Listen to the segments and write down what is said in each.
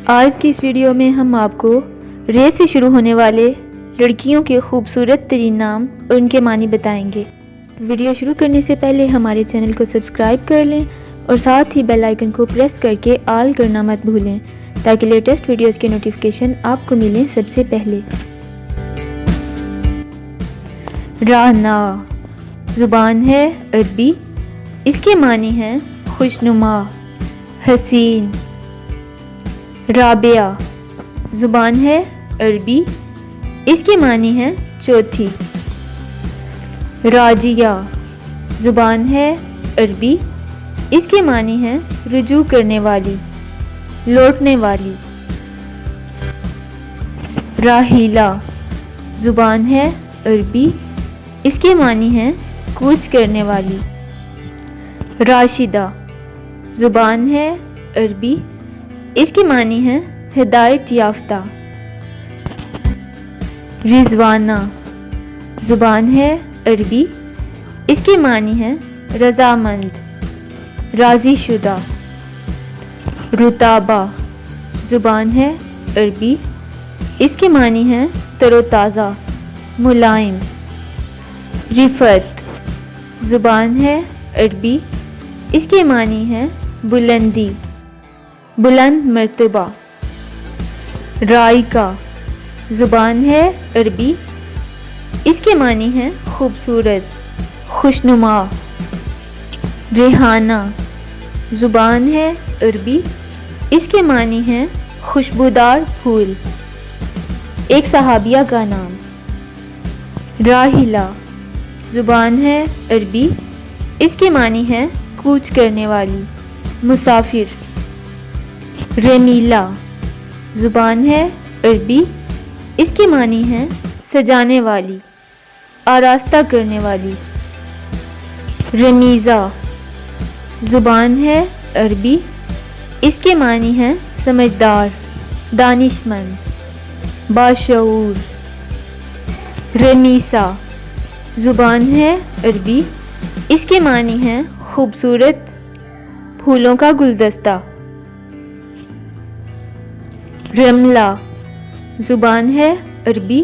آج کی اس ویڈیو میں ہم آپ کو رے سے شروع ہونے والے لڑکیوں کے خوبصورت ترین نام اور ان کے معنی بتائیں گے۔ ویڈیو شروع کرنے سے پہلے ہمارے چینل کو سبسکرائب کر لیں اور ساتھ ہی بیل آئیکن کو پریس کر کے آل کرنا مت بھولیں تاکہ لیٹسٹ ویڈیوز کے نوٹیفیکیشن آپ کو ملیں سب سے پہلے۔ رانا زبان ہے عربی، اس کے معنی ہیں خوشنما، حسین۔ رابعہ زبان ہے عربی، اس کے معنی ہیں چوتھی۔ راجیہ زبان ہے عربی، اس کے معنی ہیں رجوع کرنے والی، لوٹنے والی۔ راحیلہ زبان ہے عربی، اس کے معنی ہیں کوچ کرنے والی۔ راشدہ زبان ہے عربی، اس کے معنی ہیں ہدایت یافتہ۔ رضوانہ زبان ہے عربی، اس کے معنی ہیں رضامند، راضی شدہ۔ رطابہ زبان ہے عربی، اس کے معنی ہیں تر و تازہ، ملائم۔ رفعت زبان ہے عربی، اس کے معنی ہیں بلندی، بلند مرتبہ۔ رائقہ زبان ہے عربی، اس کے معنی ہیں خوبصورت، خوشنما۔ ریحانہ زبان ہے عربی، اس کے معنی ہیں خوشبودار پھول، ایک صحابیہ کا نام۔ راحلہ زبان ہے عربی، اس کے معنی ہیں کوچ کرنے والی، مسافر۔ رمیلہ زبان ہے عربی، اس کے معنی ہیں سجانے والی، آراستہ کرنے والی۔ رمیزہ زبان ہے عربی، اس کے معنی ہیں سمجھدار، دانشمند، باشعور۔ رمیسہ زبان ہے عربی، اس کے معنی ہیں خوبصورت پھولوں کا گلدستہ۔ رملہ زبان ہے عربی،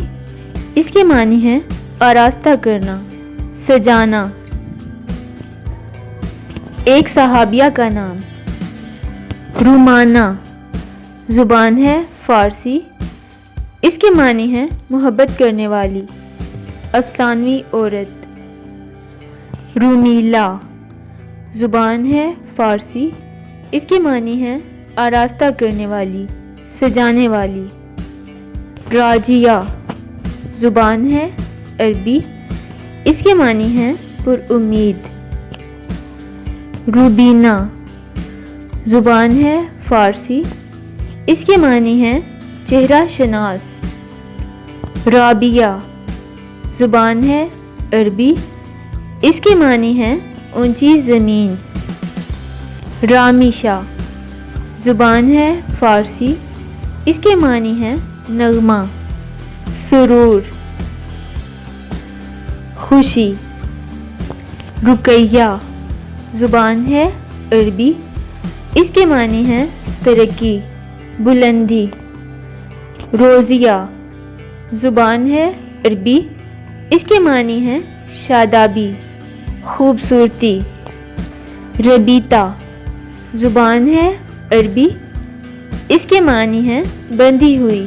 اس کے معنی ہیں آراستہ کرنا، سجانا، ایک صحابیہ کا نام۔ رومانہ زبان ہے فارسی، اس کے معنی ہیں محبت کرنے والی، افسانوی عورت۔ رومیلہ زبان ہے فارسی، اس کے معنی ہیں آراستہ کرنے والی، سجانے والی۔ راجیہ زبان ہے عربی، اس کے معنی ہیں پر امید۔ روبینہ زبان ہے فارسی، اس کے معنی ہیں چہرہ شناس۔ رابیہ زبان ہے عربی، اس کے معنی ہیں اونچی زمین۔ رامیشہ زبان ہے فارسی، اس کے معنی ہیں نغمہ، سرور، خوشی۔ رقیہ زبان ہے عربی، اس کے معنی ہیں ترقی، بلندی۔ روزیہ زبان ہے عربی، اس کے معنی ہیں شادابی، خوبصورتی۔ ربیتا زبان ہے عربی، اس کے معنی ہیں بندھی ہوئی،